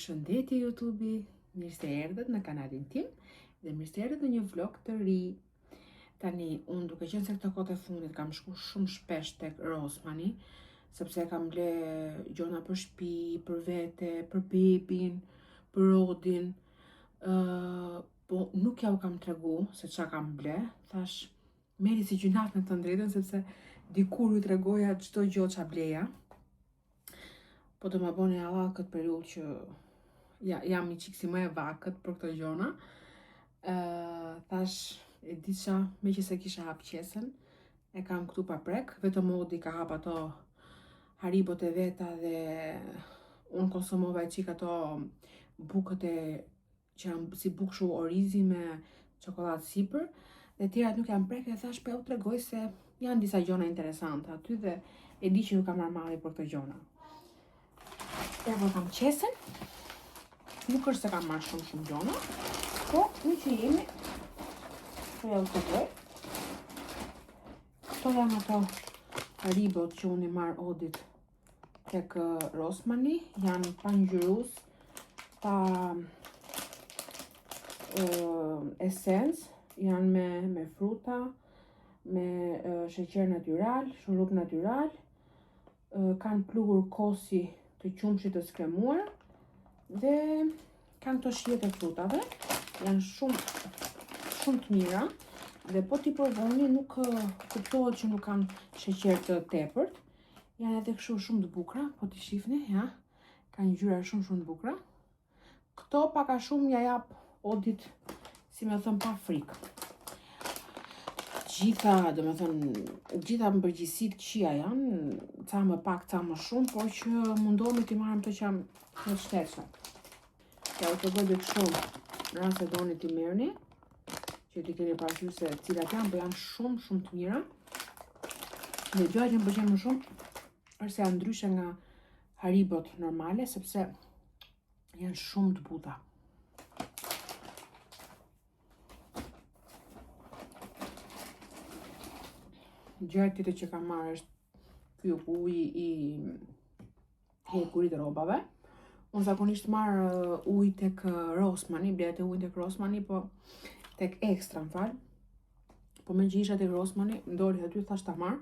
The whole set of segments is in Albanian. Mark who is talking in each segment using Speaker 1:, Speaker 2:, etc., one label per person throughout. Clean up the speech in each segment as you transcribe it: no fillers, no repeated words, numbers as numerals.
Speaker 1: Përshëndetje YouTube-i, mirë se erdhët në kanalin tim dhe mirë se erdhët në një vlog të ri. Tani, unë duke qenë se këto kohët e fundit kam shku shumë shpesh tek Rossmani, sepse kam ble gjona për shtëpi, për vete, për bebin, për Rodin, po nuk ja u kam tregu se çka kam ble. Thash, meri si gjynat në të drejtën, sepse dikur ju tregoja çdo gjë ç'a bleja. Po do më boni Allah këtë periudhë që jam një qik si më e vakët për këto gjona. Thash, e diqa, me që se kisha hap qesen, e kam këtu pa prek, vetëm Odi ka hap ato haribot e veta dhe unë konsumova e qik ato bukët që janë si bukë shu orizi me çokoladë sipër, dhe tjerat nuk janë prek, e thash për u tregoj se janë disa gjona interesante aty dhe e di që ju kam marrë për këto gjona. E kam qesen, nuk është se kam marrë shumë gjona, po një që jemi, për e u të doj. Këto janë ato haribot që unë i marrë Odit tek Rossmani, janë pa ngjyrus, pa esencë, janë me fruta, me sheqer natyral, shurup natyral, kanë pluhur kosi të qumshit të skremuar dhe kanë të shijet e frutave, janë shumë të mira dhe po t'i provoni nuk kuptohet që nuk kanë sheqer të tepërt, janë edhe kështu shumë të bukura, po t'i shifni, ja, kanë ngjyra shumë të bukura. Këto paka shumë ja jap Odit, si me thënë, pa frikë. Gjitha më përgjithësit këqija janë, ca më pak, ca më shumë, por që mundohemi t'i marrim të që jam të shtetshme. Ja u të bëjë kështu, në rast se doni t'i merrni, që t'i keni parasysh se cilat janë, po janë shumë të mira. Dhe gjëja që më pëlqen më shumë është se janë ndryshe nga haribot normale, sepse janë shumë të buta. Gjëja tjetër që kam marrë është ky uji i hekurit rrobave. Unë zakonisht marr ujë tek Rossmani, bleja ujë tek Rossmani, po tek Extra, më fal. Po me që isha tek Rossmani, ndori aty thash ta marr,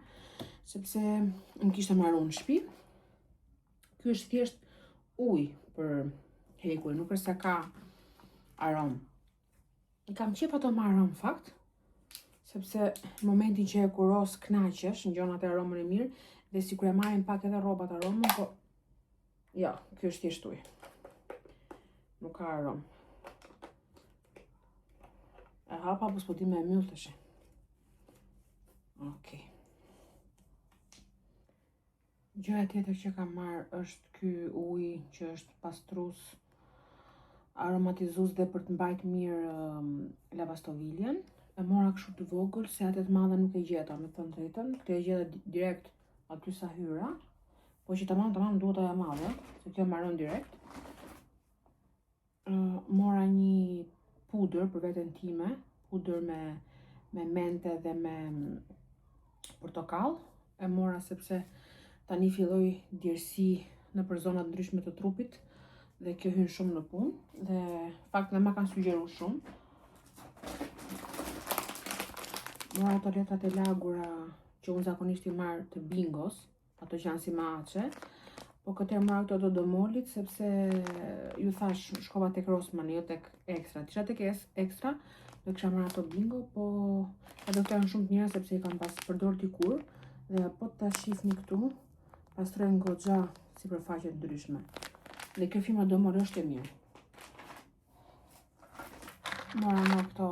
Speaker 1: sepse më kishte marrë unë në shtëpi. Ky është thjesht ujë për hekurin, nuk është se ka aromë. Kam qef ato me aromë fakt, sepse në momentin që e kuros knaqesh në gjonat e aromën e mirë dhe si kur e marrin pak edhe rrobat aromën, po ja, kjo është thjesht ujë. Nuk ka aromë. E hapa, po s'po di me e myll tash. Okej. Gjëja tjetër që kam marrë është ky ujë që është pastrues, aromatizues dhe për të mbajtur mirë lavastoviljen. E mora kështu të vogël, se atë të madhe nuk e gjeta, me thënë drejtën. Këtë e gjeta direkt aty sa hyra, po që tamam duhet ajo madhe, se kjo mbaron direkt. Mora një pudër për veten time, pudër me mente dhe me portokall. E mora sepse tani filloi djersi nëpër zona të ndryshme të trupit dhe kjo hyn shumë në punë dhe fakt dhe ma kanë sugjeruar shumë. Mora ato letrat e lagura që unë zakonisht i marr të Bingos, ato që janë si maçe, po këtë e marr këto të Domolit, sepse ju thash, shkova tek Rossmani, jo tek Extra. Tisha tek Extra, do kisha marrë ato Bingo, po ato këto janë shumë të mira sepse i kam pas përdor dikur dhe po ta shihni këtu, pastrojnë goxha sipërfaqe të ndryshme. Dhe kjo firma Domol është e mirë. Mora më këto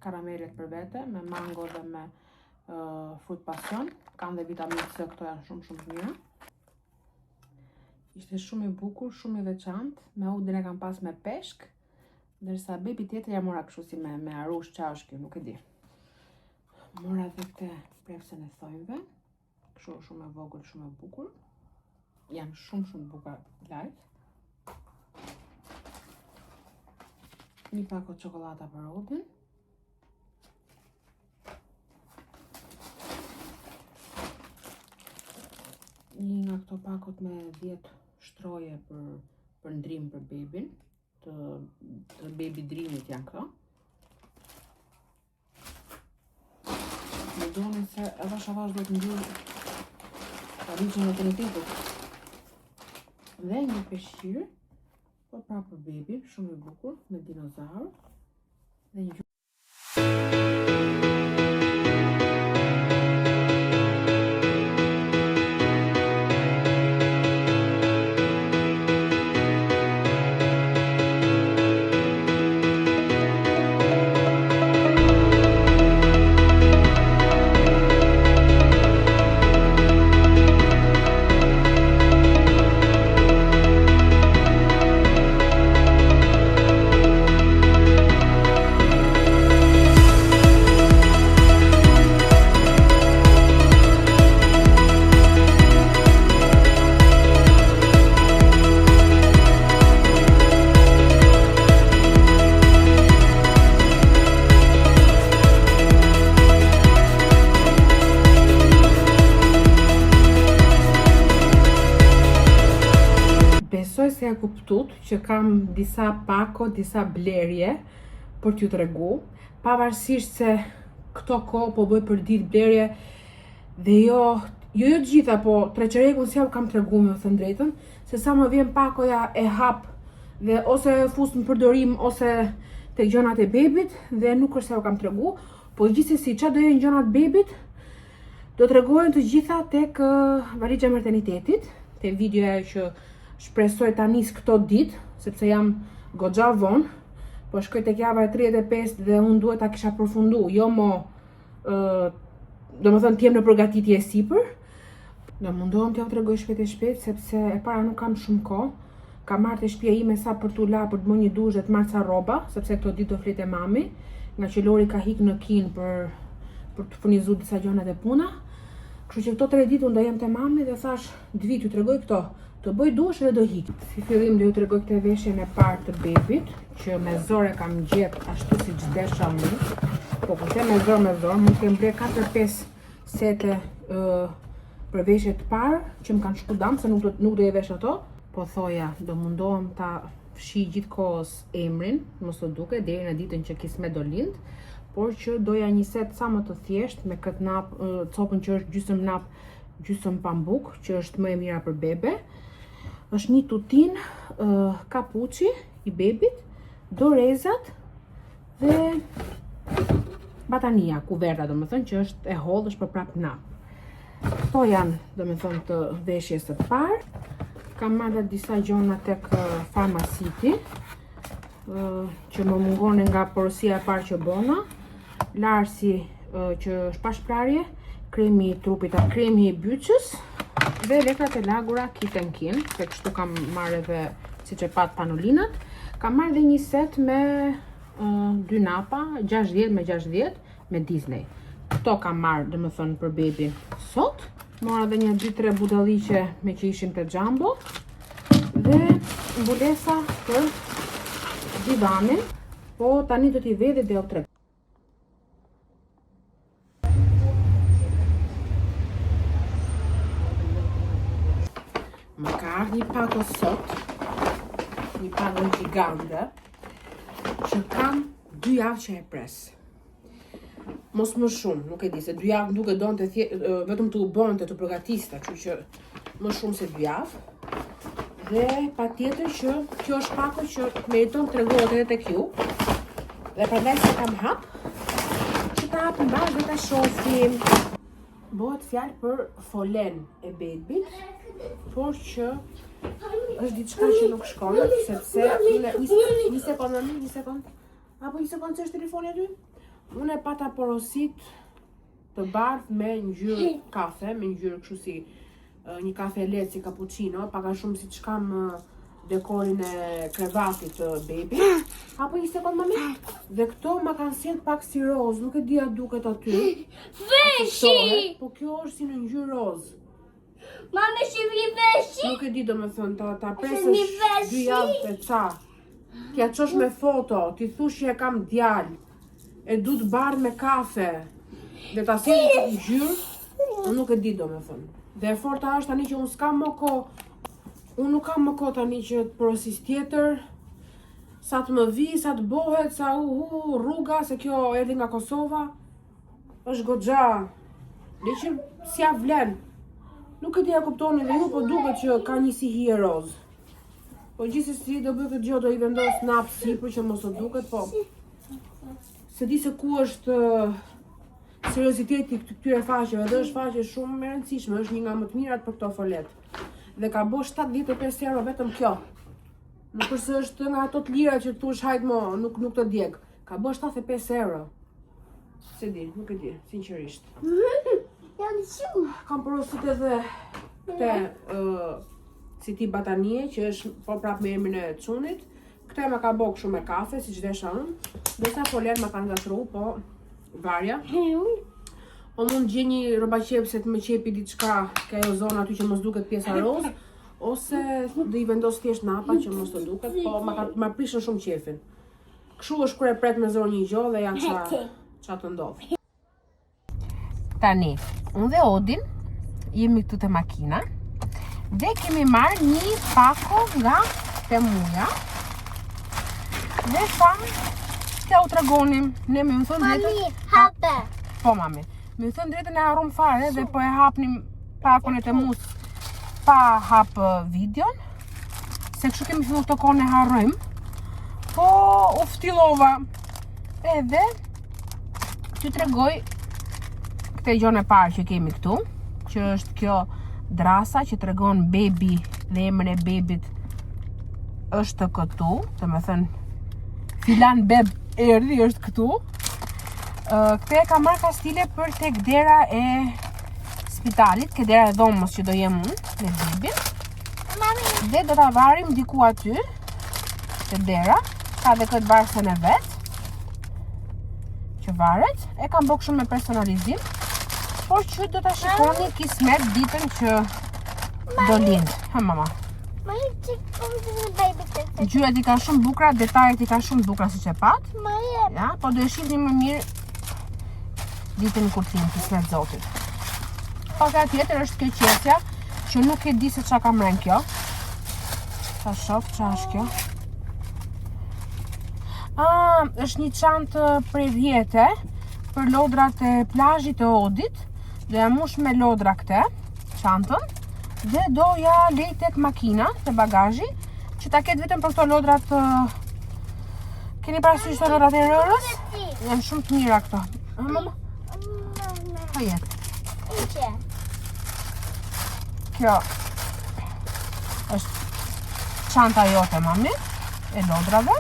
Speaker 1: karamelet për vete, me mango dhe me frut pasion, kanë dhe vitaminë C, këto janë shumë të mira. Ishte shumë i bukur, shumë i veçantë, me Odin e kam pas me peshk, ndërsa bebi tjetër ja mora kështu si me arush, qa është kjo, nuk e di. Mora dhe këtë prefsen e thojve, kështu shumë e vogël, shumë e bukur. Janë shumë bukur live. Një pako çokolata për Odin. Një nga këto pakot me 10 shtroje për për ndrim për bebin, të baby dreamit janë këto. Më doni se edhe shavash do të ngjyrë rriqën e maternitetit. Dhe një peshqir, po pra për bebin, shumë i bukur, me dinozaur. Dhe një se e kuptut që kam disa pako, disa blerje për t'ju tregu, pavarësisht se këto kohë po bëj për ditë blerje dhe jo të gjitha, po treqerekun si ja u kam tregu me thënë drejtën, se sa më vjen pakoja e hap dhe ose fus në përdorim ose tek gjonat e bebit dhe nuk është se u kam tregu, po gjithsesi çfarë do jenë gjonat bebit, do t'rregohen të gjitha tek valixha e maternitetit, te videoja që shpresoj ta nis këto ditë, sepse jam goxha vonë, po shkoj tek java e 35 dhe unë duhet ta kisha përfundu, jo mo, domethënë t'jem në përgatitje e sipër. Do mundohem t'ja tregoj shpejt e shpejt, sepse e para nuk kam shumë kohë. Kam marrë te shtëpia ime sa për t'u la, për të bërë një dush dhe të marr ca rroba, sepse këto ditë do flet e mami, nga që Lori ka hik në Kinë për të furnizuar disa gjonat e puna. Kështu që këto 3 ditë unë do jem te mami dhe thash, t'vi t'ju tregoj këto. Të bëj dush dhe do hik. Si fillim do ju tregoj këtë veshjen e parë të bebit, që me zor e kam gjetë ashtu siç desha unë. Po kur them me zor, mund të kem ble 4-5 sete për veshje të parë që më kanë shku dam, se nuk do e vesh ato. Po thoja, do mundohem ta fshi gjithkohës emrin, mos të duket deri në ditën që Kismet do lind, por që doja një set sa më të thjesht me këtë nap, copën që është gjysmë nap, gjysmë pambuk, që është më e mira për bebe. Është një tutin kapuçi i bebit, dorezat dhe batania, kuverta, domethënë që është e hollë, është për prap nap. Këto janë, domethënë, të veshjes së parë. Kam marrë disa gjona tek Pharmacity, që më mungon nga porosia e parë që bona, larsi që është pa shprarje, kremi i trupit, kremi i byçës, dhe lekrat e lagura Kit & Kin, se kështu kam marrë edhe siç e pat panolinat. Kam marrë dhe një set me 2 napa, 60 me 60 me Disney. Këto kam marrë, domethënë, për bebin sot. Mora dhe një 2-3 budalliqe me që ishin të Jumbo dhe mbulesa për divanin, po tani do t'i vej dhe do t'reg. Më ka ardhur një pako sot, një pako gjigande, që kam 2 javë që e pres. Mos më shumë, nuk e di, se 2 javë nuk e donte vetëm të u bonte, të përgatiste, kështu që më shumë se 2 javë. Dhe patjetër që kjo është pako që meriton tregohet edhe tek ju. Dhe prandaj se kam hap, që ta hapim bashkë dhe ta shohim. Bëhet fjalë për folen e bebit, por që është diçka që nuk shkon, sepse një sekond, apo një sekond që është telefoni aty? Unë e pata porosit të bardhë me ngjyrë kafe, me ngjyrë kështu si një kafe lehtë si cappuccino, pak a shumë siç kam dekorin e krevatit të baby. Apo një sekond mami? Dhe këto ma kanë sjell pak si roz, nuk e di a duket aty.
Speaker 2: Veshi!
Speaker 1: Po kjo është si në ngjyrë roz.
Speaker 2: Mami, shqipi veshi?
Speaker 1: Nuk e di domethënë ta presësh 2 javë të ça. T'ja çosh me foto, ti thush që e kam djalë. E du të bardhë me kafe. Dhe ta sjell në ngjyrë, unë nuk e di domethënë. Dhe e forta është tani që unë s'kam më kohë Unë nuk kam më kohë tani që të porosis tjetër, sa të më vi, sa të bohet, sa rruga, se kjo erdhi nga Kosova, është goxha, dhe që s'ja vlen. Nuk e di a kuptoni dhe ju, po duket që ka një si hije roz. Po gjithsesi do bëj këtë gjë, do I vendos nap sipër që mos të duket, po se di se ku është serioziteti këtyre faqeve, dhe është faqe shumë e rëndësishme, është një nga më të mirat për këto folet. Dhe ka bo 75 euro vetëm kjo. Nuk është se është nga ato të lira që thush hajt mo, nuk të djeg. Ka bo 75 euro. Se di, nuk e di, sinqerisht.
Speaker 2: Jam shumë.
Speaker 1: Kam porosit edhe këte si ti batanie, që është po prap me emrin e çunit. Këte ma ka bo kështu me kafe, si që desha unë. Dhe sa foler ma kanë ngatru, po varja. O mund gjej një rroba qepse të më qepi diçka ka ajo zonë aty që mos duket pjesa roz, ose do I vendos thjesht napa që mos të duket, po ma prishën shumë qefin. Kështu është kur e pret me zonë një gjollë dhe ja ça të ndodh. Tani, unë dhe Odin jemi këtu te makina dhe kemi marrë një pako nga Temuja dhe thamë t'ja u tregonim, ne me më thonë drejtën.
Speaker 2: Mami, hape.
Speaker 1: Po mami, me më thonë drejtën e harrum fare dhe po e hapnim pakon e Temus pa hap videon, se kështu kemi fillu të kone harrojmë, po u ftillova edhe t'ju tregoj këtë gjon e parë që kemi këtu, që është kjo drasa që tregon bebi dhe emrin e bebit është këtu, të me thënë filan beb erdhi është këtu. Këtë e ka marrë kastile për tek dera e spitalit, ke dera e dhomës që do jem unë me bebin. Dhe do ta varim diku aty, te dera, ka dhe këtë varsën e vet, që varet, e kam bërë shumë me personalizim, por që do ta shikoni kismet ditën që do lind. Ha mama.
Speaker 2: Mami, baby të
Speaker 1: Gjyrat I ka shumë bukra, detajet I ka shumë bukra si që pat.
Speaker 2: Mami,
Speaker 1: Ja, po do e shihni më mirë ditën kur t'lind, kismet zotit. Paka tjetër është kjo qesja, që nuk e di se qa kam rën kjo. Ta shoh qa është kjo. Është një çantë prej dhjete për lodrat e plazhit të Odit. Do ja mush me lodra këtë çantën dhe do ja lej tek makina te bagazhi, që ta ketë vetëm për këto lodrat. Keni parasysh këto lodrat e rërës? Janë shumë të mira këto. Mama? Ha jetë. Kjo është çanta jote, mami, e lodrave.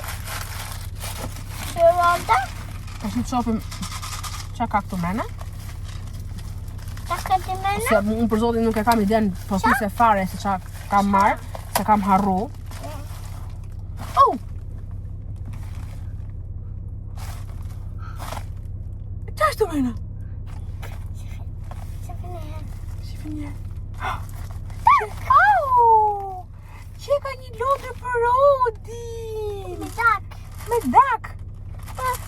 Speaker 2: Shëronda?
Speaker 1: Tash të shohim çka ka këtu mene.
Speaker 2: Ka të mene?
Speaker 1: Se unë për zotin nuk e kam iden se fare se çka kam marrë, se kam harru. Oh! Qa është të mene? Shifin njerë. Oh! Që ka një lodrë për Odin!
Speaker 2: Me dak.
Speaker 1: Me dak!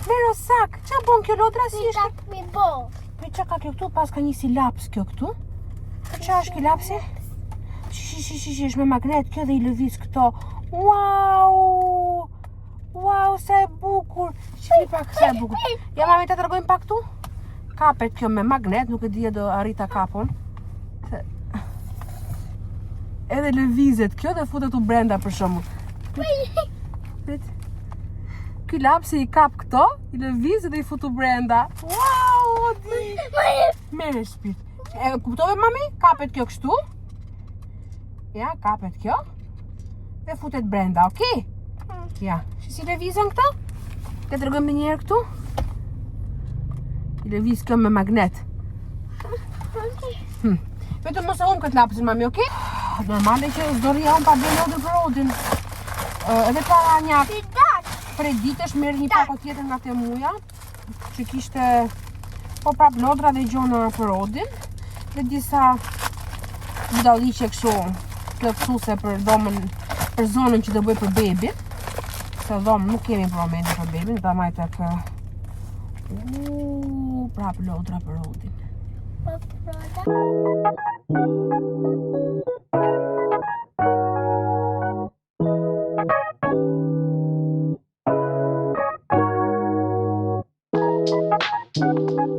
Speaker 1: Me rosak! Qa bon kjo lodra si
Speaker 2: Me
Speaker 1: është?
Speaker 2: dak me bo.
Speaker 1: Me qa ka kjo këtu, pas ka një si laps kjo këtu. Qa është kjo lapsi? Shi, është me magnet kjo dhe I lëviz këto. Wow! Wow, sa e bukur! Shifni pak sa e bukur. Ja mami ta tregojmë pak këtu? Kapet kjo me magnet, nuk e di do arrita kapon. Edhe lëvizet kjo dhe futet u brenda për shembull. Ky lapsi I kap këto, I lëvizet dhe I fut u brenda. Wow, Odi! Mere shpirt. E kuptove mami? Kapet kjo kështu. Ja, kapet kjo. Dhe futet brenda, okay? Ja, si lëvizën këto? Te tregojmë një herë këtu. I lëviz kjo me magnet. Vetëm mos e humb këtë lapsin mami, okay? Normale që s'doria unë pa bërë lodër për Odin. Edhe para njak prej ditësh merr një pako tjetër nga Temuja, që kishte po prap lodra dhe gjona për Odin, dhe disa budalliqe kështu plotësuese për dhomën, për zonën që do bëj për bebin. Se dhomë nuk kemi për momentin për bebin, ta maj tek prap lodra për Odin.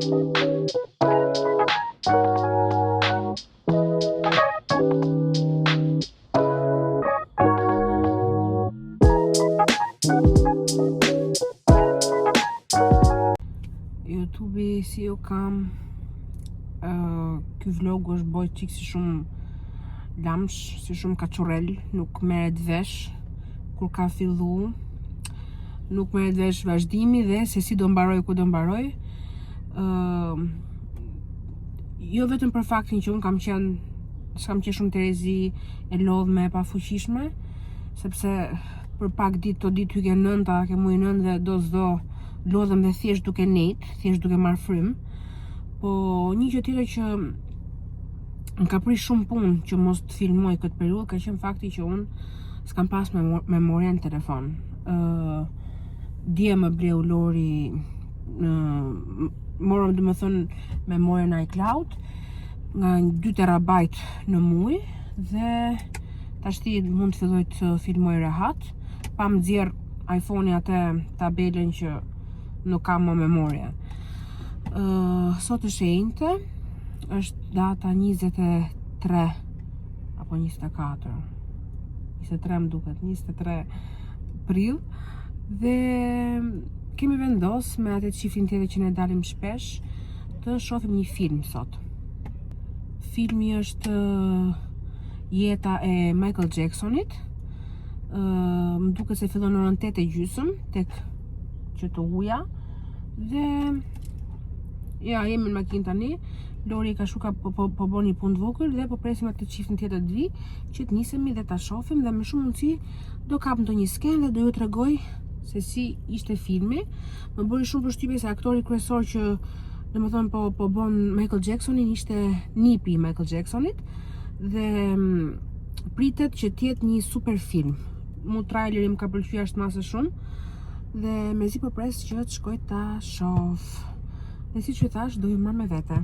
Speaker 1: YouTube si ju kam ky vlog është boj qik si shumë lamsh, si shumë kaçurel, nuk merret vesh kur ka fillu, nuk merret vesh vazhdimi dhe se si do mbaroj, ku do mbaroj. Jo vetëm për faktin që unë s'kam qenë shumë Terezi e lodhme, e pafuqishme, sepse për pak ditë to ditë hyke nënta, ke muj nënt dhe do s'do lodhem dhe thjesht duke nejt, thjesht duke marr frym. Po një gjë tjetër që më ka prish shumë punë që mos të filmoj këtë periudhë ka qenë fakti që unë s'kam pas memoria në telefon. Dje më bleu Lori morëm dhe më thënë memoria në iCloud nga 2 terabajt në muj dhe tashti mund të filloj të filmoj rehat. Pa më nxjerr iPhone-i atë tabelen që nuk kam më memoria. Sot është e njëjtë, është data 23 apo 24. 23 më duket, 23 prill dhe kemi vendos me atë çiftin tjetër që ne dalim shpesh të shohim një film sot. Filmi është jeta e Michael Jacksonit. Më duket se fillon në orën 8:30 tek që të uja dhe ja, jemi në makinë tani. Lori ka shuka po bën një punë të vogël dhe po presim atë çiftin tjetër të vi që të nisemi dhe ta shohim dhe me shumë mundësi do kap ndonjë skenë dhe do ju tregoj se si ishte filmi. Më bëri shumë përshtypje se aktori kryesor që domethënë po bën Michael Jacksonin ishte nipi i Michael Jacksonit dhe pritet që të jetë një super film. Mu traileri më ka pëlqyer ashtëmase shumë dhe mezi po pres që të shkoj ta shoh. Dhe siç ju thash, do ju marr me vete.